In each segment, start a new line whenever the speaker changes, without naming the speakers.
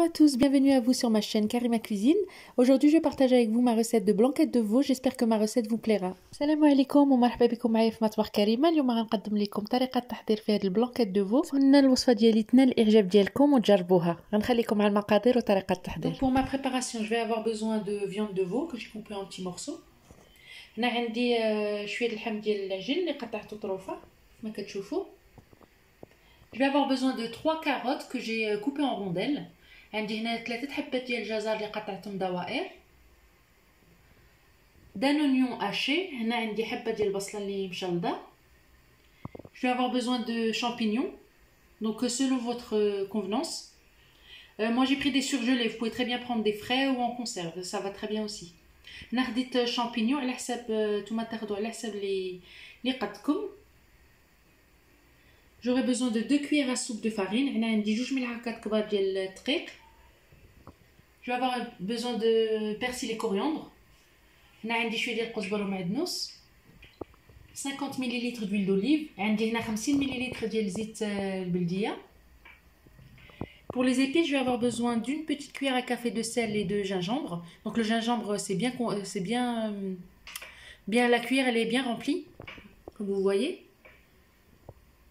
à tous, bienvenue à vous sur ma chaîne Karima Cuisine. Aujourd'hui je partage avec vous ma recette de blanquette de veau, j'espère que ma recette vous plaira. Salam alaikum ومرحبا بكم معايا في مطبخ كريمة. اليوم غنقدم لكم طريقة تحضير فيها البلانكيت دو فو. نتمنى الوصفة ديالي تنال الاعجاب ديالكم وتجربوها. غنخليكم على المقادير وطريقة التحضير. Donc pour ma préparation, je vais avoir besoin de viande de veau que j'ai coupée en petits morceaux. هنا عندي شوية اللحم ديال العجل اللي قطعته طروفة كما كتشوفوا. Je vais avoir besoin de 3 carottes que j'ai coupées en rondelles. عندي هنا 3 حبات ديال الجزر اللي قطعتهم دوائر. d'un oignon haché. هنا عندي حبة ديال البصلة اللي مشلضة. Je vais avoir besoin de champignons. Donc selon votre convenance. Moi j'ai pris des surgelés, vous pouvez très bien prendre des frais ou en conserve, ça va très bien aussi. هنا خديت champignons على حساب نتوما تاخذوا على حساب اللي قدكم. J'aurai besoin de 2 cuillères à soupe de farine. هنا عندي 2 ملعقات كبار ديال الدقيق. Je vais avoir besoin de persil et coriandre. هنا عندي شويه ديال القزبر ومعدنوس. 50 ml d'huile d'olive. عندي هنا 50 ml ديال زيت البلديه. Pour les épices, je vais avoir besoin d'une petite cuillère à café de sel et de gingembre. Donc le gingembre, c'est bien la cuillère, elle est bien remplie, comme vous voyez.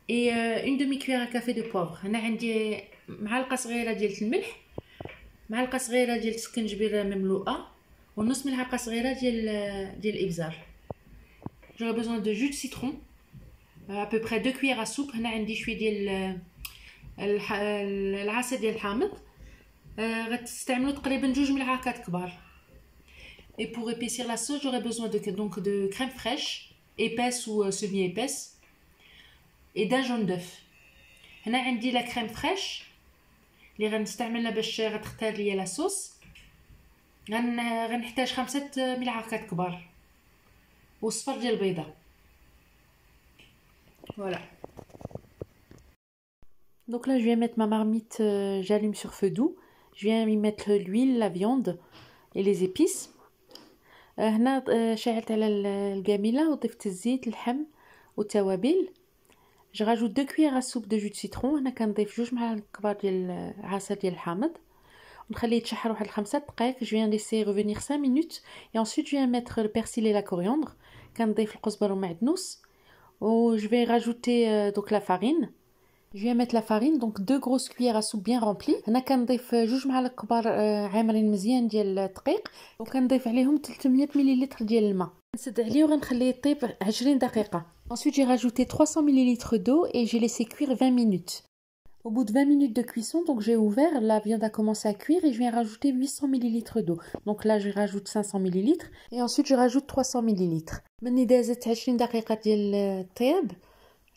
Et une demi-cuillère à café de poivre. هنا عندي معلقه صغيره ديال الملح. معلقه صغيره ديال السكنجبير مملوءه ونص ملعقه صغيره ديال الابزار. J'aurai besoin de jus de citron, à peu près 2 cuillères à soupe. هنا عندي شويه ديال العسل ديال الحامض. غتستعملوا تقريبا 2 ملعقات كبار. Et pour épaissir la sauce, j'aurai besoin de crème fraîche, épaisse ou semi-épaisse, et d'un jaune d'œuf. هنا عندي la crème fraîche اللي غنستعملها باش غتختار ليا لا صوص. غنحتاج 5 ملعقات كبار وصفر ديال البيضه. Voilà. Donc là je viens mettre ma marmite, j'allume sur feu doux. Je viens y mettre l'huile, la viande et les épices. هنا شعلت على القاميله وضفت الزيت اللحم والتوابل. Je rajoute 2 cuillères à soupe de jus de citron. هنا كنضيف 2 معالق كبار ديال العسل ديال الحامض ونخليه يتشحر واحد 5 دقائق. Je viens laisser revenir 5 minutes et ensuite je viens mettre le persil et la coriandre. كنضيف القزبر والمعدنوس و je vais rajouter donc la farine. Je viens mettre la farine, donc 2 grosses cuillères à soupe bien remplies. هنا كنضيف 2 معالق كبار عامرين مزيان ديال الدقيق وكنضيف عليهم 300 ملل ديال الماء. نسد عليه وغنخليه يطيب 20 دقيقة. Ensuite, j'ai rajouté 300 ml d'eau et j'ai laissé cuire 20 minutes. Au bout de 20 minutes de cuisson, donc j'ai ouvert, la viande a commencé à cuire et je viens rajouter 800 ml d'eau. Donc là, je rajoute 500 ml et ensuite je rajoute 300 ml. مني دازت 20 دقيقة ديال الطياب،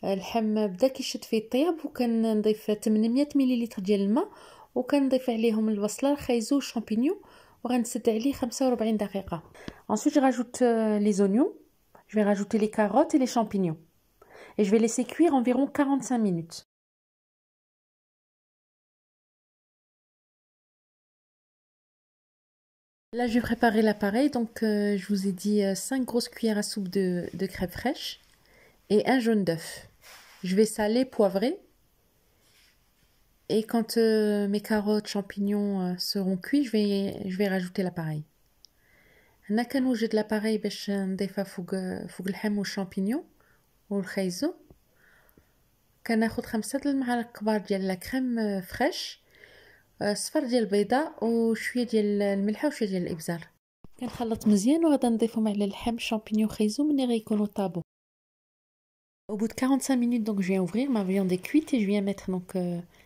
اللحم بدا كيشد فيه الطياب وكنضيف 800 ملل ديال الماء وكنضيف عليهم البصلة الخيزو والشامبينيون وغنسد عليه 45 دقيقة. Ensuite, je rajoute les oignons. Je vais rajouter les carottes et les champignons. Et je vais laisser cuire environ 45 minutes. Là, je vais préparer l'appareil. Donc, je vous ai dit 5 grosses cuillères à soupe de crème fraîche et un jaune d'œuf. Je vais saler, poivrer. Et quand mes carottes, champignons seront cuits, je vais rajouter l'appareil. هنا كنوجد لاباري باش نضيفها فوق اللحم والشامبينيون والخيزو. كناخذ 5 المعالق كبار ديال لا كريم فريش، صفر ديال البيضه وشويه ديال الملحه وشويه ديال الابزار. كنخلط مزيان وغادا نضيفهم على اللحم شامبينيون خيزو ملي غيكونوا طابو. Au bout de 45 minutes, donc je viens ouvrir, ma viande est cuite et je viens mettre donc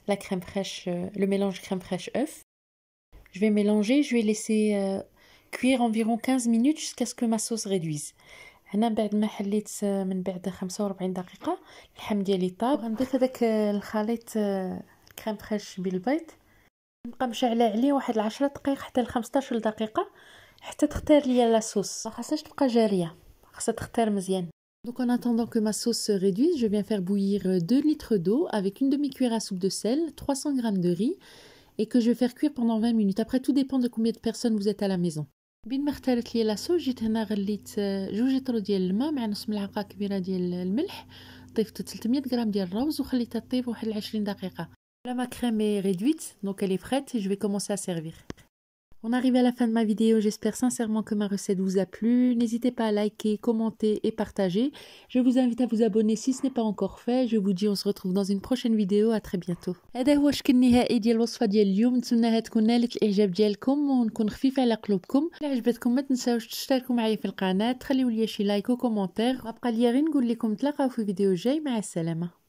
la crème fraîche, le mélange crème fraîche œuf. Je vais mélanger, je vais laisser cuire environ 15 minutes jusqu'à ce que ma sauce réduise. هنا بعد ما حليت من بعد 45 دقيقة اللحم ديالي طاب. غنضيف هذاك الخليط كريم فريش بالبيض. نبقى مشعله عليه واحد 10 دقائق حتى ل 15 دقيقة حتى تختار ليا لا صوص. ما خاصهاش تبقى جارية، خاصها تختار مزيان. Donc en attendant que ma sauce se réduise, je viens faire bouillir 2 litres d'eau avec une demi-cuillère à soupe de sel, 300 g de riz et que je vais faire cuire pendant 20 minutes. Après, tout dépend de combien de personnes vous êtes à la maison. بين ما اختارت لي لاصوص جيت هنا غليت 2 لتر ديال الماء مع نص ملعقه كبيره ديال الملح. ضفت 300 غرام ديال الرز وخليتها طيب واحد 20 دقيقه. Là, ma crème est réduite, donc elle est prête et je vais commencer à servir. On arrive à la fin de ma vidéo, j'espère sincèrement que ma recette vous a plu. N'hésitez pas à liker, commenter et partager. Je vous invite à vous abonner si ce n'est pas encore fait. Je vous dis on se retrouve dans une prochaine vidéo, à très bientôt. هذا هو الشكل النهائي ديال الوصفة ديال اليوم، نتمنىها تكون نالت الإعجاب ديالكم ونكون خفيفة على قلوبكم. إلا عجبتكم ما تنساوش تشتركوا معايا في القناة، تخليوا لي شي لايك وكومنتير. وابقى ليا غير نقول لكم نتلاقاو في فيديو جاي، مع السلامة.